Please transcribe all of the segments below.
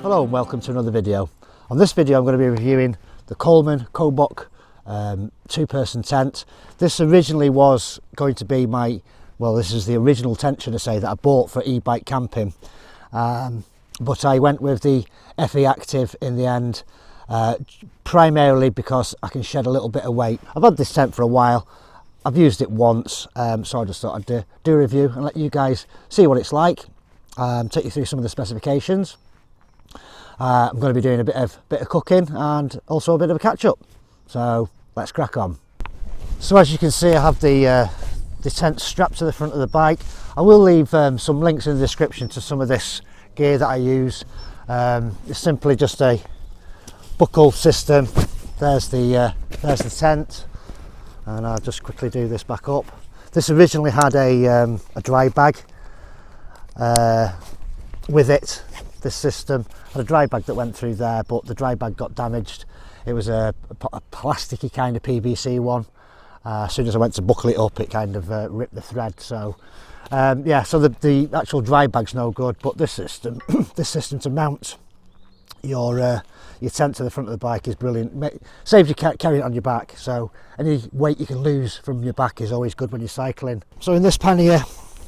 Hello and welcome to another video. On this video I'm going to be reviewing the Coleman kobuk two-person tent. This originally was going to be this is the original tent, should I say, that I bought for e-bike camping, but I went with the FE Active in the end, primarily because I can shed a little bit of weight. I've had this tent for a while. I've used it once, so I just thought I'd do a review and let you guys see what it's like, take you through some of the specifications. I'm going to be doing a bit of cooking and also a bit of a catch-up, so let's crack on. So as you can see, I have the tent strapped to the front of the bike. I will leave some links in the description to some of this gear that I use. It's simply just a buckle system. There's the tent, and I'll just quickly do this back up. This originally had a dry bag with it. This system had a dry bag that went through there, but the dry bag got damaged. It was a plasticky kind of PVC one. As soon as I went to buckle it up, it kind of ripped the thread. So yeah, so the actual dry bag's no good, but this system this system to mount your tent to the front of the bike is brilliant. Saves you carrying it on your back, so any weight you can lose from your back is always good when you're cycling. So in this pannier,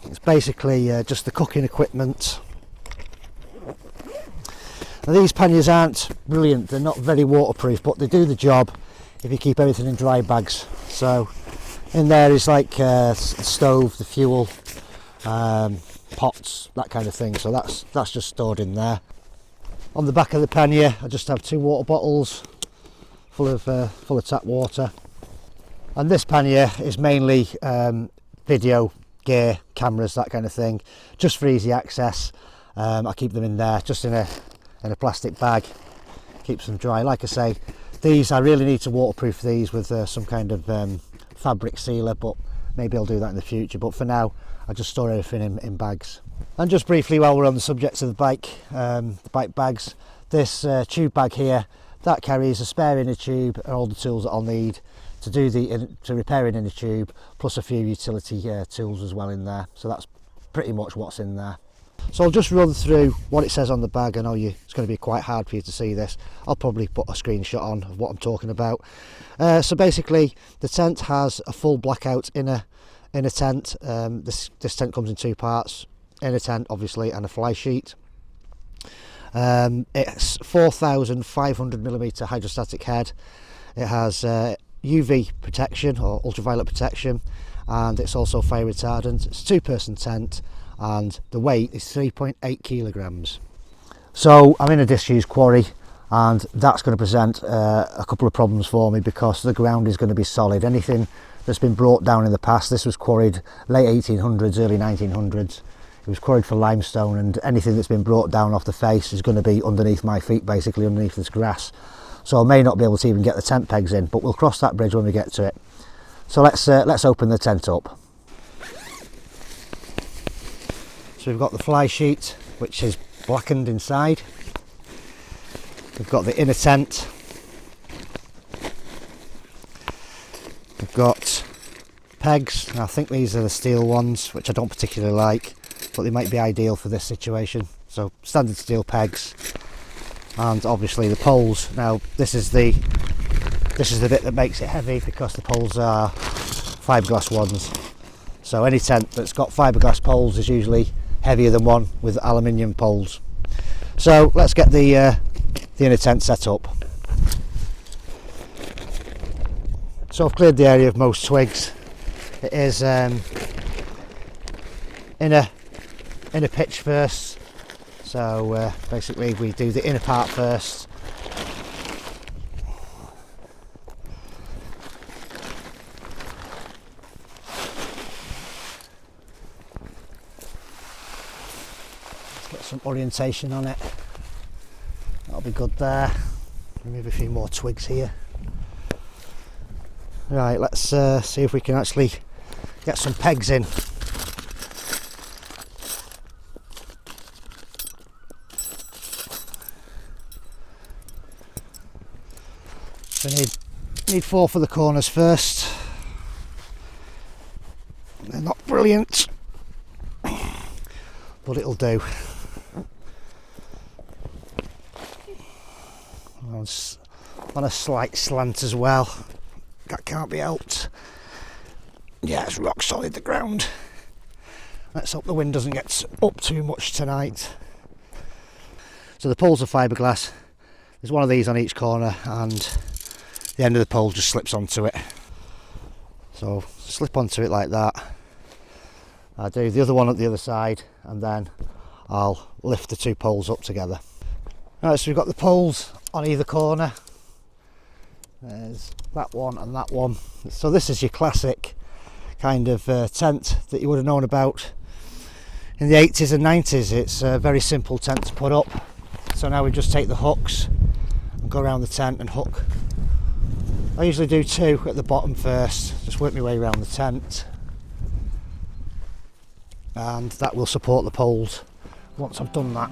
it's basically just the cooking equipment. Now, these panniers aren't brilliant, they're not very waterproof, but they do the job if you keep everything in dry bags. So in there is like the stove, the fuel, pots, that kind of thing, so that's just stored in there. On the back of the pannier I just have 2 water bottles full of tap water, and this pannier is mainly video gear, cameras, that kind of thing, just for easy access. I keep them in there, just in a plastic bag, keeps them dry. Like I say, these I really need to waterproof these with some kind of fabric sealer, but maybe I'll do that in the future. But for now, I just store everything in bags. And just briefly, while we're on the subject of the bike bags, this tube bag here, that carries a spare inner tube and all the tools that I'll need to repair an inner tube, plus a few utility tools as well in there. So that's pretty much what's in there. So I'll just run through what it says on the bag. I know it's going to be quite hard for you to see this. I'll probably put a screenshot on of what I'm talking about. So basically, the tent has a full blackout inner tent. This tent comes in 2 parts: inner tent, obviously, and a fly sheet. It's 4,500mm hydrostatic head. It has UV protection or ultraviolet protection, and it's also fire retardant. It's a 2-person tent, and the weight is 3.8 kilograms. So I'm in a disused quarry, and that's going to present a couple of problems for me because the ground is going to be solid. Anything that's been brought down in the past, this was quarried late 1800s, early 1900s. It was quarried for limestone, and anything that's been brought down off the face is going to be underneath my feet, basically underneath this grass. So I may not be able to even get the tent pegs in, but we'll cross that bridge when we get to it. So let's open the tent up. So we've got the fly sheet, which is blackened inside. We've got the inner tent. We've got pegs. Now, I think these are the steel ones, which I don't particularly like, but they might be ideal for this situation. So standard steel pegs, and obviously the poles. Now this is the bit that makes it heavy, because the poles are fiberglass ones. So any tent that's got fiberglass poles is usually heavier than one with aluminium poles. So let's get the inner tent set up. So I've cleared the area of most twigs. It is in a pitch first. So basically we do the inner part first. Some orientation on it, that'll be good there. Remove a few more twigs here. Right, let's see if we can actually get some pegs in. So need 4 for the corners first. They're not brilliant, but it'll do. on a slight slant as well. That can't be helped. Yeah, it's rock solid, the ground. Let's hope the wind doesn't get up too much tonight. So the poles are fiberglass. There's one of these on each corner, and the end of the pole just slips onto it. So slip onto it like that. I do the other one at the other side, and then I'll lift the two poles up together. Right, so we've got the poles on either corner. There's that one and that one. So this is your classic kind of tent that you would have known about in the 80s and 90s. It's a very simple tent to put up. So now we just take the hooks and go around the tent and hook. I usually do two at the bottom first, just work my way around the tent, and that will support the poles once I've done that.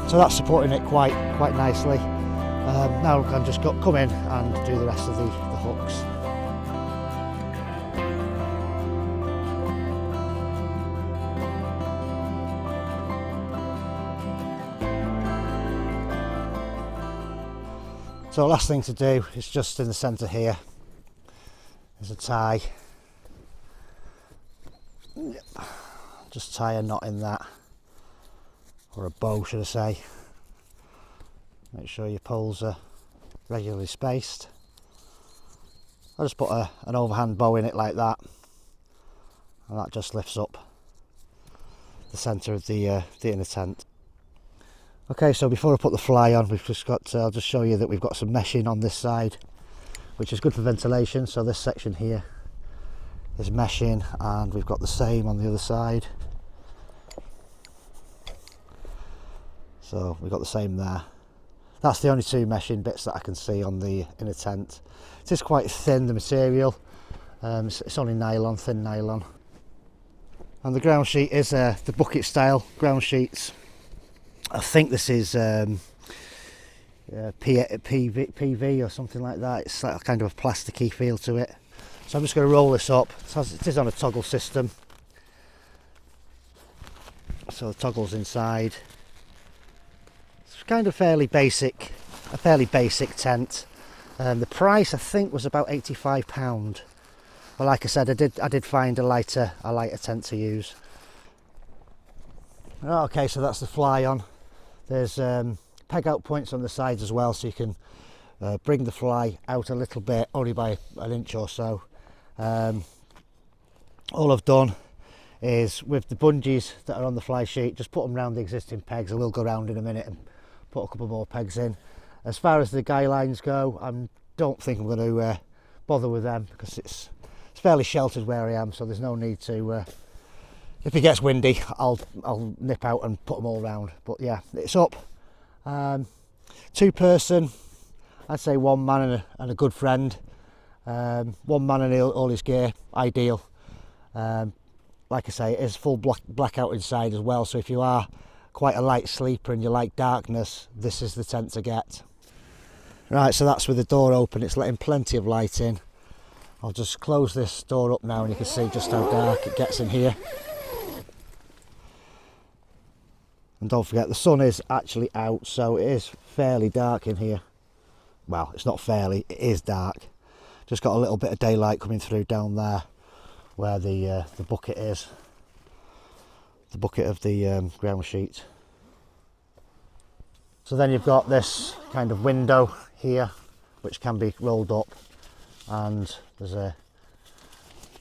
So that's supporting it quite nicely. Now I can just come in and do the rest of the hooks. So last thing to do is just in the centre here is a tie. Just tie a knot in that, or a bow should I say. Make sure your poles are regularly spaced. I just put an overhand bow in it like that, and that just lifts up the centre of the inner tent. Okay, so before I put the fly on, we've just got, I'll just show you that we've got some meshing on this side, which is good for ventilation. So this section here is meshing, and we've got the same on the other side. So we've got the same there. That's the only two meshing bits that I can see on the inner tent. It is quite thin, the material. It's only nylon, thin nylon. And the ground sheet is the bucket style ground sheets. I think this is PV or something like that. It's like a kind of a plasticky feel to it. So I'm just going to roll this up. It is on a toggle system. So the toggle's inside. It's kind of a fairly basic tent. The price I think was about £85. But like I said, I did find a lighter tent to use. Okay, so that's the fly on. There's peg out points on the sides as well, so you can bring the fly out a little bit, only by an inch or so. All I've done is with the bungees that are on the fly sheet, just put them around the existing pegs. I will go around in a minute and put a couple more pegs in. As far as the guy lines go, I don't think I'm going to bother with them, because it's fairly sheltered where I am, so there's no need to. If it gets windy, I'll nip out and put them all round. But yeah, it's up. Two person, I'd say one man and a good friend. One man and all his gear, ideal. Like I say, it is full blackout inside as well, so if you are quite a light sleeper and you like darkness, this is the tent to get. Right, so that's with the door open, it's letting plenty of light in. I'll just close this door up now and you can see just how dark it gets in here. And don't forget, the sun is actually out, so it is fairly dark in here. Well, it's not fairly, it is dark. Just got a little bit of daylight coming through down there where the bucket is. The bucket of the ground sheet. So then you've got this kind of window here, which can be rolled up, and there's a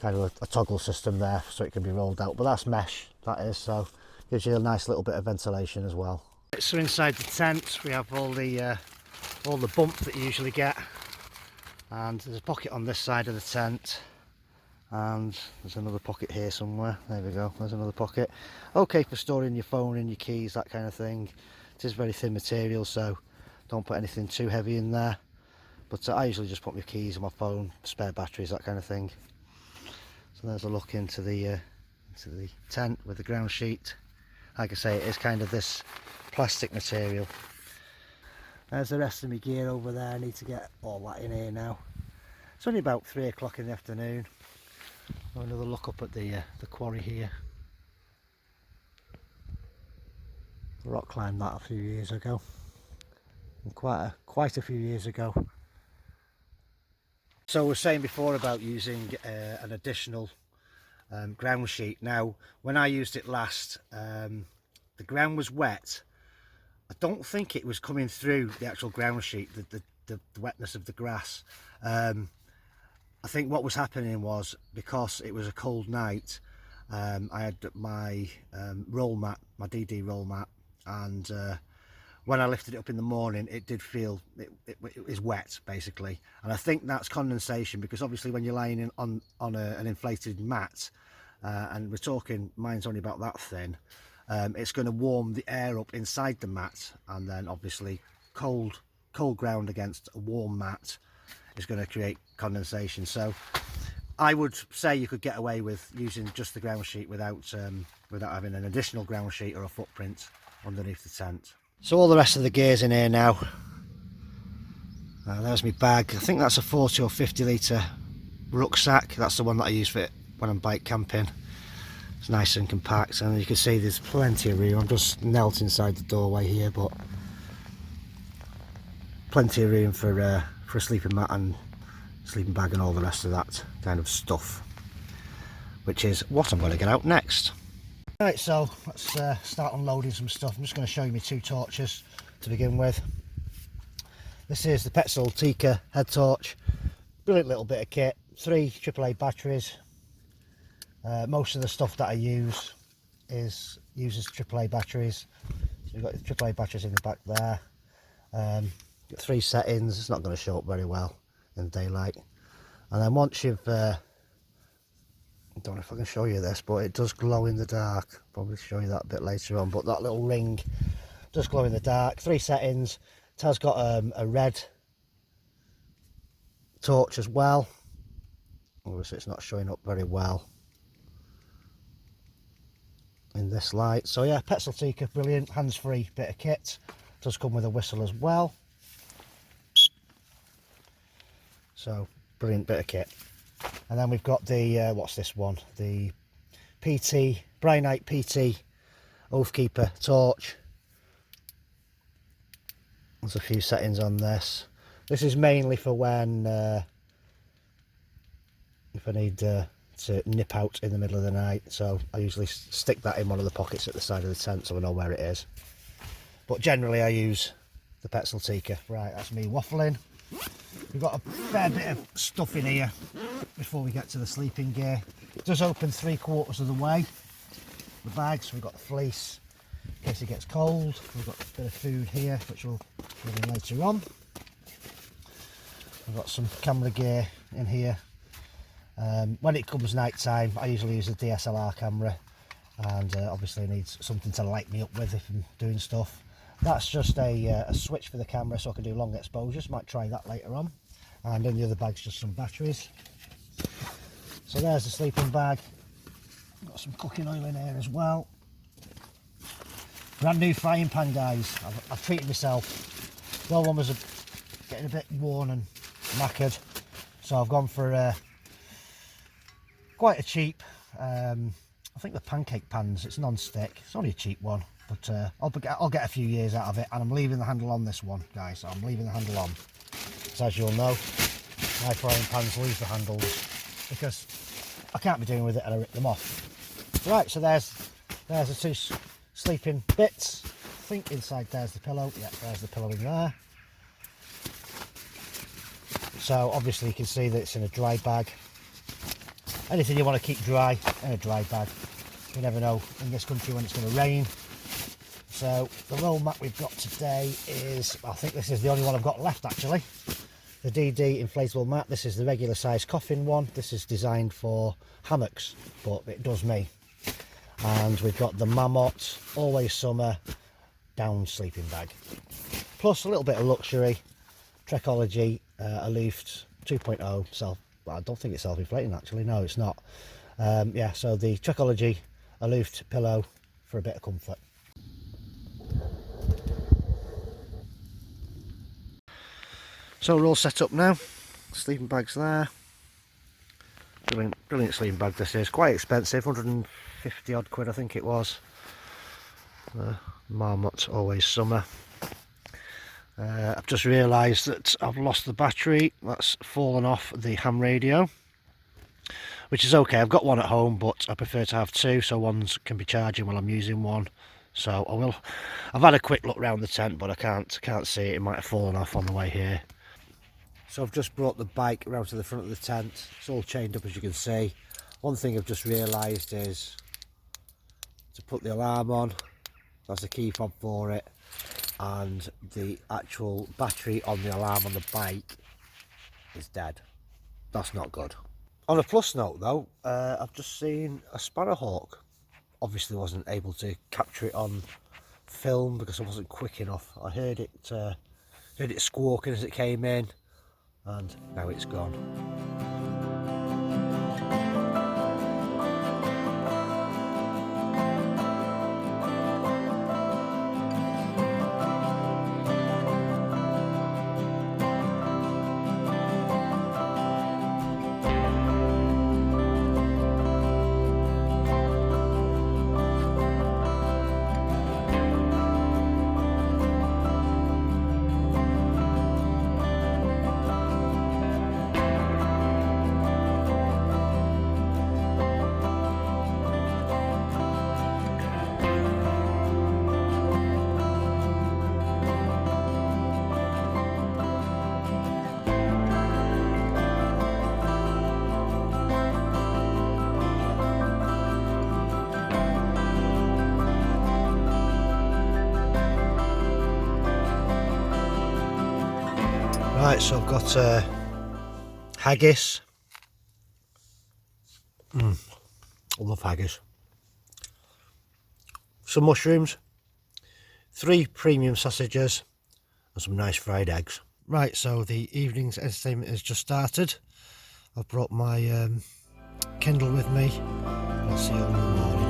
kind of a toggle system there, so it can be rolled out. But that's mesh, that is, so gives you a nice little bit of ventilation as well. So inside the tent we have all the bump that you usually get, and there's a pocket on this side of the tent, and there's another pocket here somewhere. There we go, there's another pocket. Okay for storing your phone and your keys, that kind of thing. It is very thin material, so don't put anything too heavy in there. but I usually just put my keys and my phone, spare batteries, that kind of thing. So there's a look into the tent with the ground sheet. Like I say, it is kind of this plastic material. There's the rest of my gear over there. I need to get all that in here now. It's only about 3 o'clock in the afternoon. Another look up at the quarry here. Rock climbed that a few years ago, and quite a few years ago. So I was saying before about using an additional ground sheet. Now, when I used it last, the ground was wet. I don't think it was coming through the actual ground sheet, the wetness of the grass. I think what was happening was, because it was a cold night, I had my roll mat, my DD roll mat, and when I lifted it up in the morning, it did feel it is wet basically. And I think that's condensation, because obviously when you're lying on an inflated mat, and we're talking, mine's only about that thin, it's going to warm the air up inside the mat, and then obviously cold ground against a warm mat is going to create condensation. So I would say you could get away with using just the ground sheet without having an additional ground sheet or a footprint underneath the tent. So all the rest of the gear's in here now. There's my bag. I think that's a 40 or 50 litre rucksack. That's the one that I use for it when I'm bike camping. It's nice and compact, and you can see there's plenty of room. I'm just knelt inside the doorway here, but plenty of room for a sleeping mat and sleeping bag and all the rest of that kind of stuff, which is what I'm going to get out next. Right, so let's start unloading some stuff. I'm just going to show you my 2 torches to begin with. This is the Petzl Tikka head torch. Brilliant little bit of kit. 3 AAA batteries. Most of the stuff that I use uses AAA batteries. So you've got the AAA batteries in the back there. Got 3 settings. It's not going to show up very well in daylight. And then once you've I don't know if I can show you this, but it does glow in the dark. Probably show you that a bit later on, but that little ring does glow in the dark. 3 settings. It has got a red torch as well. Obviously it's not showing up very well in this light. So yeah, Petzl Tikka, brilliant, hands-free bit of kit. Does come with a whistle as well. So brilliant bit of kit. And then we've got the what's this one, the PT Brynite PT Oathkeeper torch. There's a few settings on this. This is mainly for when if I need to nip out in the middle of the night, so I usually stick that in one of the pockets at the side of the tent so I know where it is. But generally I use the Petzl Tikka. Right, that's me waffling. We've got a fair bit of stuff in here before we get to the sleeping gear. It does open 3/4 of the way, the bag, so we've got the fleece in case it gets cold. We've got a bit of food here, which we'll put in later on. We've got some camera gear in here. When it comes night time, I usually use a DSLR camera, and obviously I need something to light me up with if I'm doing stuff. That's just a switch for the camera, so I can do long exposures. Might try that later on. And in the other bag's just some batteries. So there's the sleeping bag. Got some cooking oil in here as well. Brand new frying pan, guys. I've treated myself. The old one was getting a bit worn and knackered, so I've gone for quite a cheap, I think the pancake pans. It's non-stick. It's only a cheap one, but I'll get a few years out of it, and I'm leaving the handle on this one, guys. So I'm leaving the handle on. So as you'll know, my frying pans leave the handles because I can't be doing with it and I rip them off. Right, so there's the 2 sleeping bits. I think inside there's the pillow. Yeah, there's the pillow in there. So obviously you can see that it's in a dry bag. Anything you want to keep dry in a dry bag. You never know in this country when it's going to rain. So the roll mat we've got today is, I think this is the only one I've got left actually. The DD inflatable mat. This is the regular size coffin one. This is designed for hammocks, but it does me. And we've got the Mammoth Always Summer down sleeping bag. Plus a little bit of luxury. Trekology Aloofed 2.0 self. Well, I don't think it's self-inflating actually. No, it's not. Yeah, so the Trekology Aloofed pillow for a bit of comfort. So we're all set up now. Sleeping bags there. Brilliant sleeping bag this is. Quite expensive, 150 odd quid I think it was. Marmot Always Summer. I've just realised that I've lost the battery. That's fallen off the ham radio, which is okay. I've got one at home, but I prefer to have two, so one can be charging while I'm using one. So I will. I've had a quick look around the tent, but I can't see it. It might have fallen off on the way here. So I've just brought the bike around to the front of the tent. It's all chained up, as you can see. One thing I've just realised is to put the alarm on. That's the key fob for it, and the actual battery on the alarm on the bike is dead. That's not good. On a plus note though, I've just seen a sparrowhawk. Obviously wasn't able to capture it on film because I wasn't quick enough. I heard it squawking as it came in, and now it's gone. Right, so I've got haggis. I love haggis. Some mushrooms, 3 premium sausages, and some nice fried eggs. Right, so the evening's entertainment has just started. I've brought my Kindle with me. I'll see you all in the morning.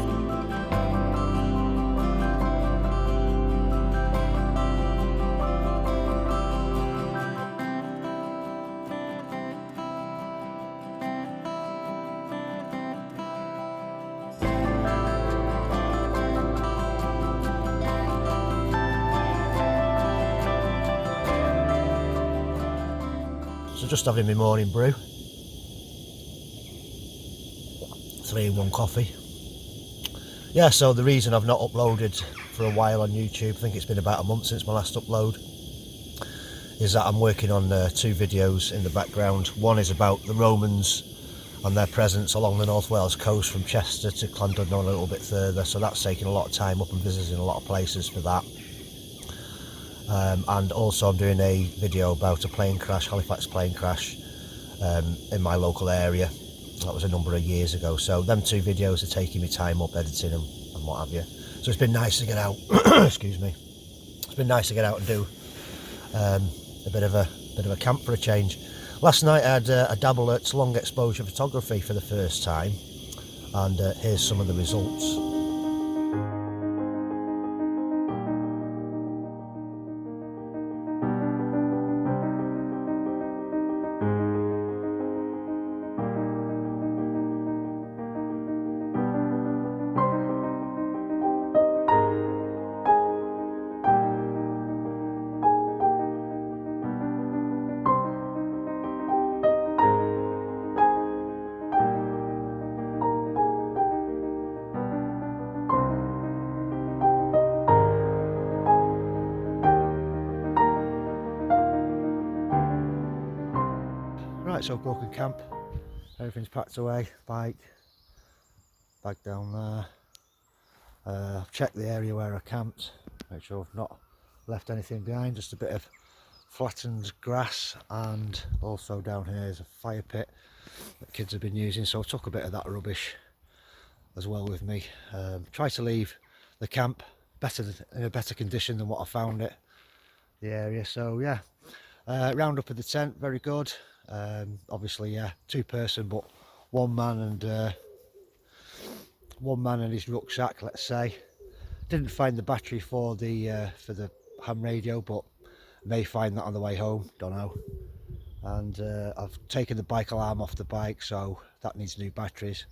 So just having my morning brew, 3-in-1 coffee. Yeah, so the reason I've not uploaded for a while on YouTube, I think it's been about a month since my last upload, is that I'm working on 2 videos in the background. One is about the Romans and their presence along the North Wales coast from Chester to Llandudno a little bit further, so that's taking a lot of time up and visiting a lot of places for that. And also I'm doing a video about a plane crash, Halifax plane crash, in my local area. That was a number of years ago, so them 2 videos are taking me time up editing them and what have you. So it's been nice to get out. Excuse me. It's been nice to get out and do a bit of a camp for a change. Last night I had a dabble at long exposure photography for the first time, and here's some of the results. Right, so broken camp, everything's packed away, bike, bag down there. I've checked the area where I camped, make sure I've not left anything behind, just a bit of flattened grass, and also down here is a fire pit that kids have been using, so I took a bit of that rubbish as well with me. Try to leave the camp in a better condition than what I found it, the area. So yeah, Round up in the tent, very good. Obviously, yeah, 2-person, but one man and his rucksack, let's say. Didn't find the battery for the ham radio, but may find that on the way home, don't know. And I've taken the bike alarm off the bike, so that needs new batteries.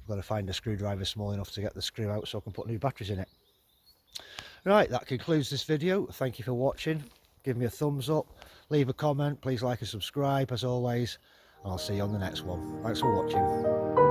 I've got to find a screwdriver small enough to get the screw out so I can put new batteries in it. Right, that concludes this video. Thank you for watching. Give me a thumbs up, leave a comment, please like and subscribe as always, and I'll see you on the next one. Thanks for watching.